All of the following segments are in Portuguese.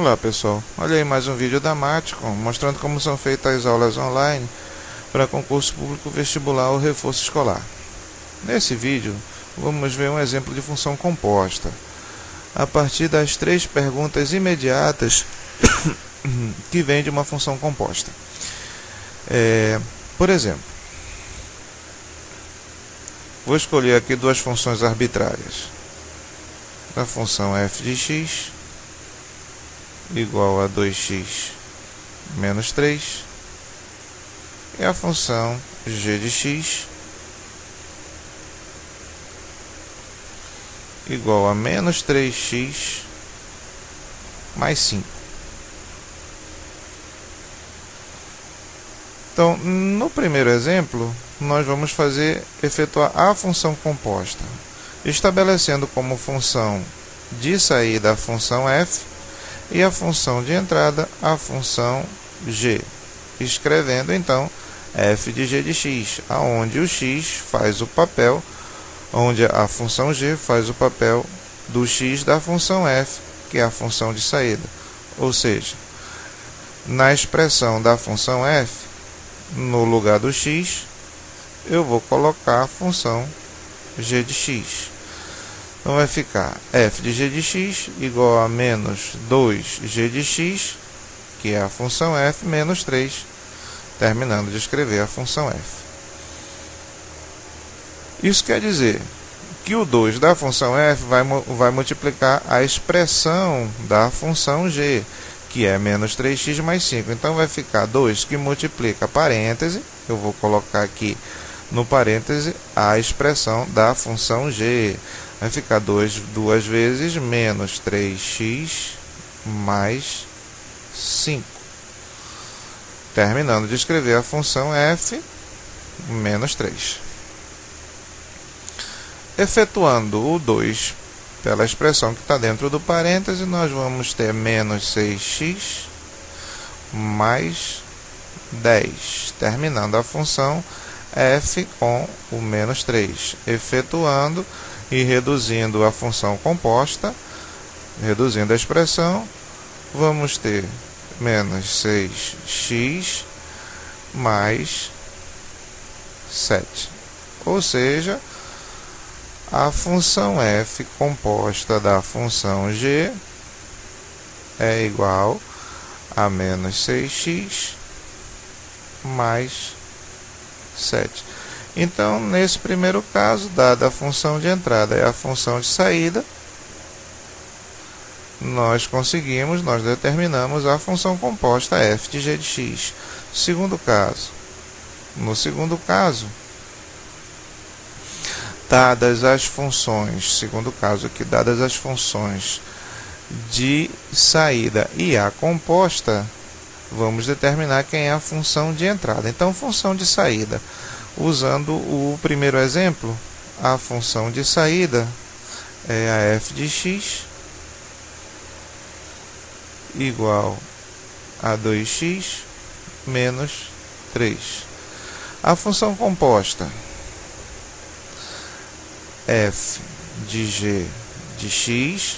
Olá pessoal, olha aí mais um vídeo da Maticom mostrando como são feitas as aulas online para concurso público vestibular ou reforço escolar. Nesse vídeo vamos ver um exemplo de função composta a partir das 3 perguntas imediatas que vêm de uma função composta. Por exemplo, vou escolher aqui 2 funções arbitrárias. A função f de x igual a 2x menos 3 e a função g de x igual a menos 3x mais 5. Então, no primeiro exemplo, nós vamos efetuar a função composta, estabelecendo como função de saída a função f e a função de entrada a função g, escrevendo então f de g de x, onde o x faz o papel, onde a função g faz o papel do x da função f, que é a função de saída. Ou seja, na expressão da função f, no lugar do x, eu vou colocar a função g de x. Então vai ficar f de g de x igual a menos 2g de x, que é a função f, menos 3, terminando de escrever a função f. Isso quer dizer que o 2 da função f vai multiplicar a expressão da função g, que é menos 3x mais 5. Então vai ficar 2 que multiplica parêntese, eu vou colocar aqui no parêntese a expressão da função g. Vai ficar 2 duas vezes menos 3x mais 5. Terminando de escrever a função f menos 3. Efetuando o 2 pela expressão que está dentro do parêntese, nós vamos ter menos 6x mais 10. Terminando a função f com o menos 3. Efetuando e reduzindo a função composta, reduzindo a expressão, vamos ter menos 6x mais 7. Ou seja, a função f composta da função g é igual a menos 6x mais 7. Então, nesse primeiro caso, dada a função de entrada e a função de saída, nós determinamos a função composta f de g de x. No segundo caso, dadas as funções de saída e a composta, vamos determinar quem é a função de entrada. Então, função de saída, usando o primeiro exemplo, a função de saída é a f de x igual a 2x menos 3. A função composta, f de g de x,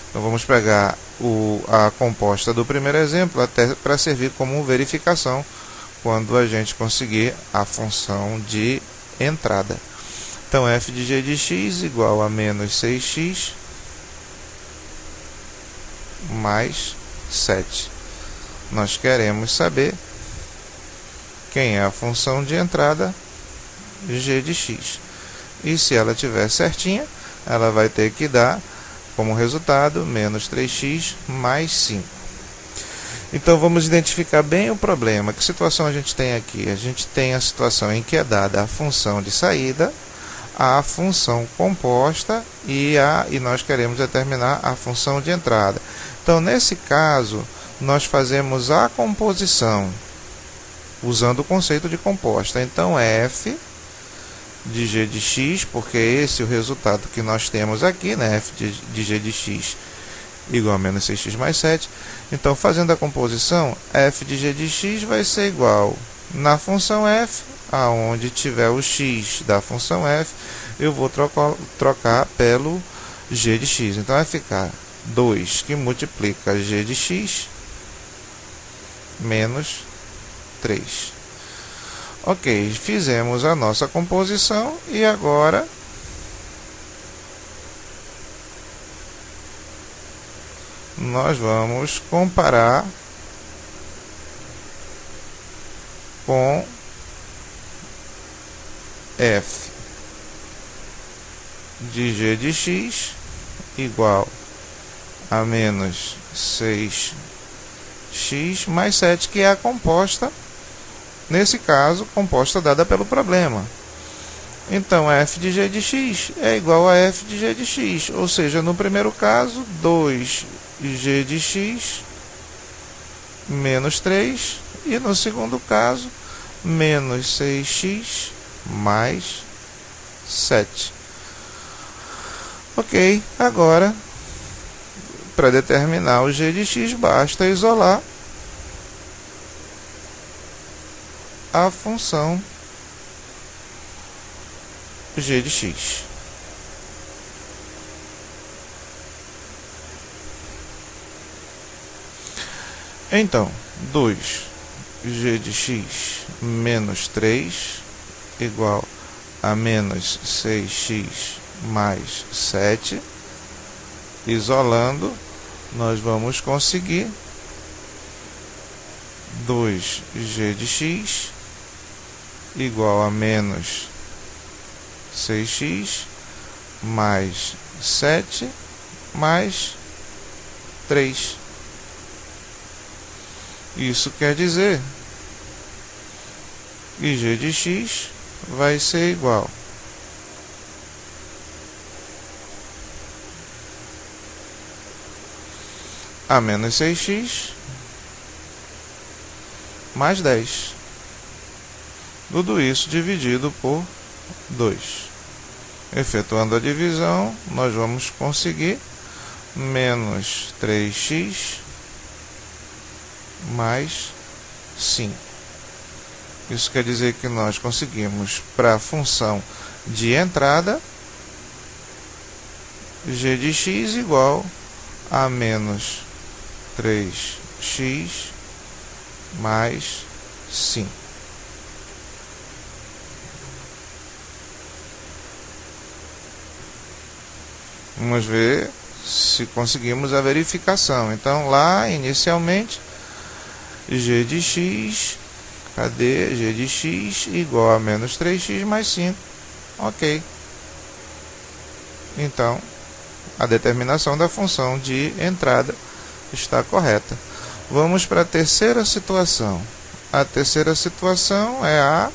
então vamos pegar a composta do primeiro exemplo até para servir como verificação quando a gente conseguir a função de entrada. Então, f de g de x igual a menos 6x mais 7. Nós queremos saber quem é a função de entrada g de x. E se ela estiver certinha, ela vai ter que dar como resultado menos 3x mais 5. Então, vamos identificar bem o problema. Que situação a gente tem aqui? A gente tem a situação em que é dada a função de saída, a função composta e nós queremos determinar a função de entrada. Então, nesse caso, nós fazemos a composição usando o conceito de composta. Então, f de g de x, porque esse é o resultado que nós temos aqui, né? F de g de x igual a menos 6x mais 7. Então, fazendo a composição, f de g de x vai ser igual, na função f, aonde tiver o x da função f, eu vou trocar pelo g de x. Então, vai ficar 2, que multiplica g de x menos 3. Ok, fizemos a nossa composição e agora nós vamos comparar com f de g de x igual a menos 6x mais 7, que é a composta, nesse caso, composta dada pelo problema. Então, f de g de x é igual a f de g de x, ou seja, no primeiro caso, 2g de x menos 3, e no segundo caso, menos 6x mais 7. Ok, agora, para determinar o g de x, basta isolar a função g de x. Então, 2g de x menos 3 igual a menos 6x mais 7. Isolando, nós vamos conseguir 2g de x igual a menos 6x mais 7 mais 3. Isso quer dizer que g de x vai ser igual a menos 6x mais 10. Tudo isso dividido por 2. Efetuando a divisão, nós vamos conseguir menos 3x mais 5. Isso quer dizer que nós conseguimos, para a função de entrada, g de x igual a menos 3x mais 5. Vamos ver se conseguimos a verificação. Então, lá, inicialmente, g de x, cadê? G de x igual a menos 3x mais 5. Ok. Então, a determinação da função de entrada está correta. Vamos para a terceira situação. A terceira situação é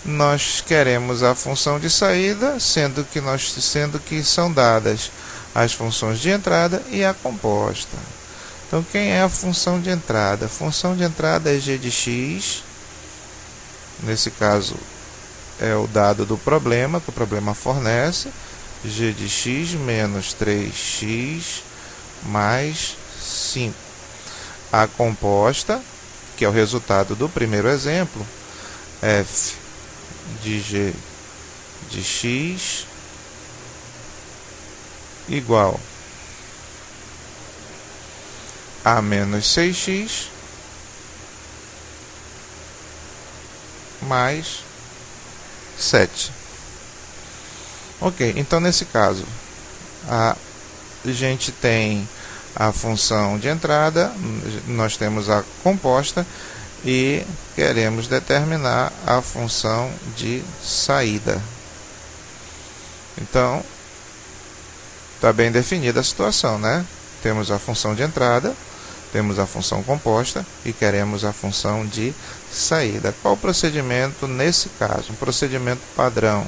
nós queremos a função de saída, sendo que são dadas as funções de entrada e a composta. Então, quem é a função de entrada? A função de entrada é g de x. Nesse caso, é o dado do problema, que o problema fornece. G de x menos 3x mais 5. A composta, que é o resultado do primeiro exemplo, f de g de x igual a menos 6x mais 7. Ok, então nesse caso, a gente tem a função de entrada, nós temos a composta e queremos determinar a função de saída. Então, está bem definida a situação, né? Temos a função de entrada, temos a função composta e queremos a função de saída. Qual o procedimento nesse caso? Um procedimento padrão.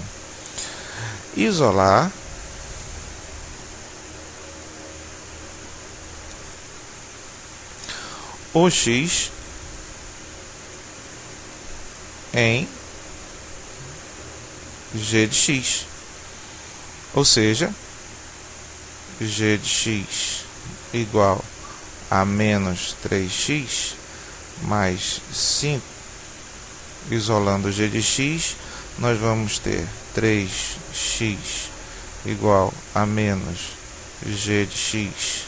Isolar o x em g de x, ou seja, g de x igual a menos 3x mais 5. Isolando g de x, nós vamos ter 3x igual a menos g de x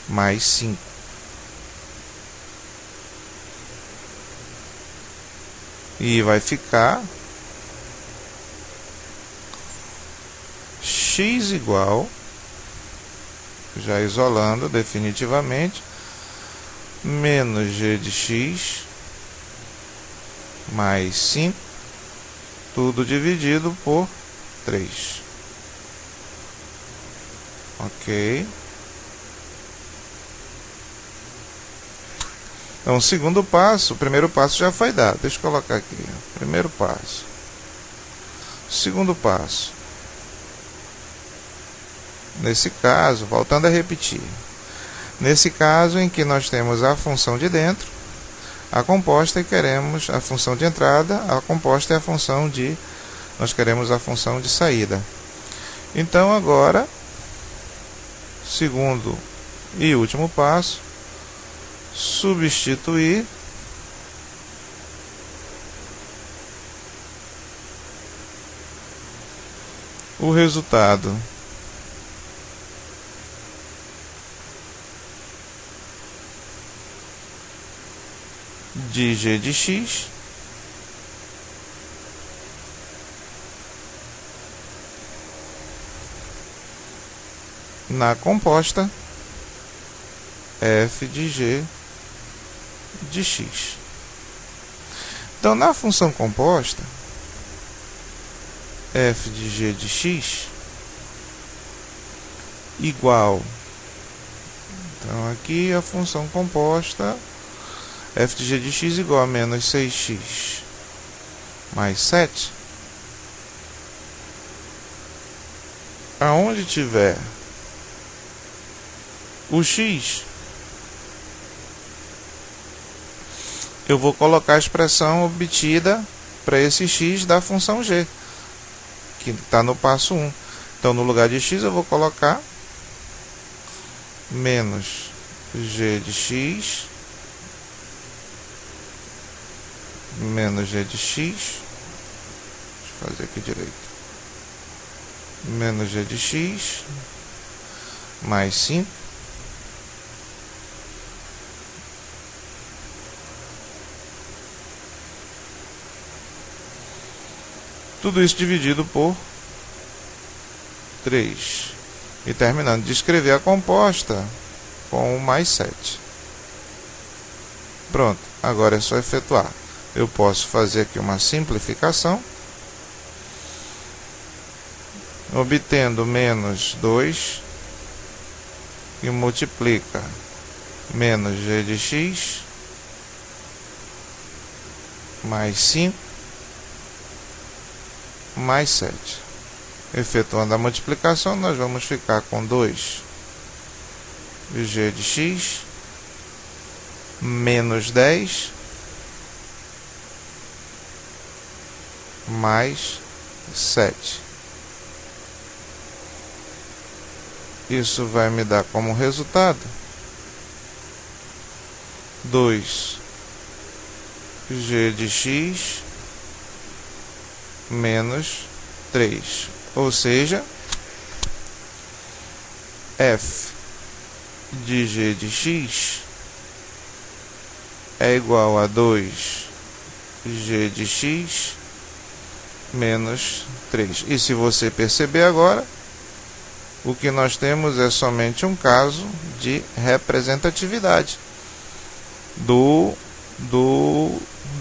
mais 5. E vai ficar x igual, já isolando definitivamente, menos g de x mais 5, tudo dividido por 3. Ok. Então, o segundo passo, o primeiro passo já foi dado. Deixa eu colocar aqui. Primeiro passo. Segundo passo. Nesse caso, voltando a repetir. Nesse caso em que nós temos a função de dentro, a composta, e queremos a função de entrada, a composta é a função de... Nós queremos a função de saída. Então, agora, segundo e último passo, substituir o resultado de g de x na composta f de g de x. Então, na função composta f de g de x igual, então aqui a função composta f de g de x igual a menos 6x mais 7, aonde tiver o x, eu vou colocar a expressão obtida para esse x da função g, que está no passo 1. Então, no lugar de x, eu vou colocar menos g de x menos g de x, deixa eu fazer aqui direito, menos g de x mais 5, tudo isso dividido por 3. E terminando de escrever a composta com o mais 7. Pronto, agora é só efetuar. Eu posso fazer aqui uma simplificação, obtendo menos 2, e multiplica menos g de x mais 5 mais 7. Efetuando a multiplicação, nós vamos ficar com 2 g de x menos 10 mais 7. Isso vai me dar como resultado 2 g de x menos 3. Ou seja, f de g de x é igual a 2 g de x menos 3. E se você perceber agora, o que nós temos é somente um caso de representatividade do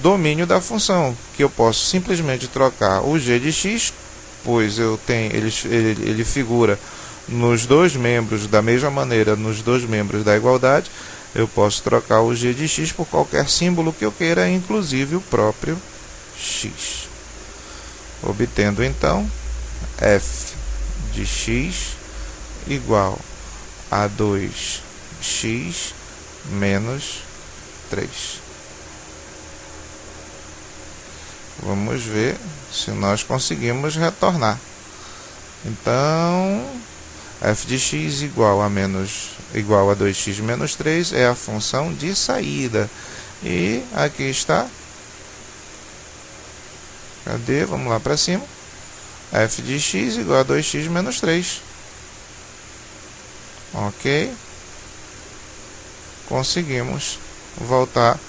domínio da função, que eu posso simplesmente trocar o g de x, pois ele figura nos dois membros da mesma maneira, nos dois membros da igualdade. Eu posso trocar o g de x por qualquer símbolo que eu queira, inclusive o próprio x, obtendo então f de x igual a 2x menos 3. Vamos ver se nós conseguimos retornar. Então, f de x igual a 2x menos 3 é a função de saída. E aqui está. Cadê? Vamos lá para cima. F de x igual a 2x menos 3. Ok? Conseguimos voltar,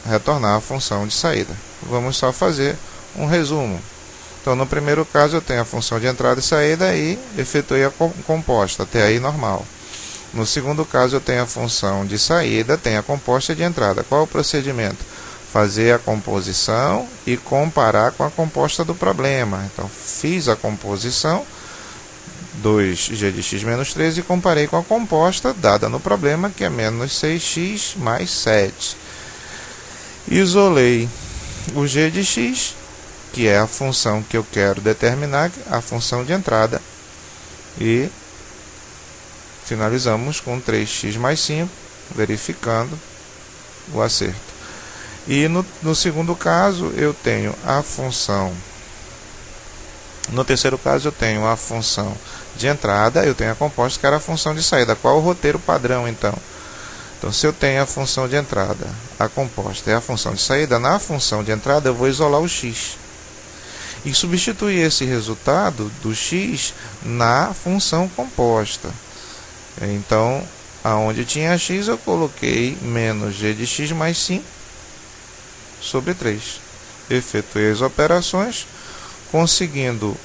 retornar a função de saída. Vamos só fazer um resumo. Então, no primeiro caso, eu tenho a função de entrada e saída e efetuei a composta, até aí normal. No segundo caso, eu tenho a função de saída, tenho a composta de entrada. Qual é o procedimento? Fazer a composição e comparar com a composta do problema. Então, fiz a composição, 2g de x menos 13, e comparei com a composta dada no problema, que é menos 6x mais 7. Isolei o g de x, que é a função que eu quero determinar, a função de entrada, e finalizamos com 3x mais 5, verificando o acerto. E no segundo caso, eu tenho a função... No terceiro caso, eu tenho a função de entrada, eu tenho a composta, que era a função de saída. Qual é o roteiro padrão, então? Então, se eu tenho a função de entrada, a composta é a função de saída, na função de entrada eu vou isolar o x. E substituir esse resultado do x na função composta. Então, aonde tinha x, eu coloquei menos g de x mais 5 sobre 3. Efetuei as operações, conseguindo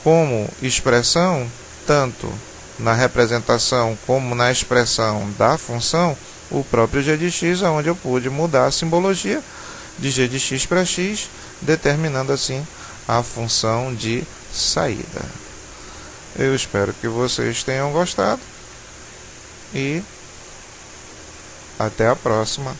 como expressão, tanto na representação como na expressão da função, o próprio g de x, onde eu pude mudar a simbologia de g de x para x, determinando assim a função de saída. Eu espero que vocês tenham gostado e até a próxima.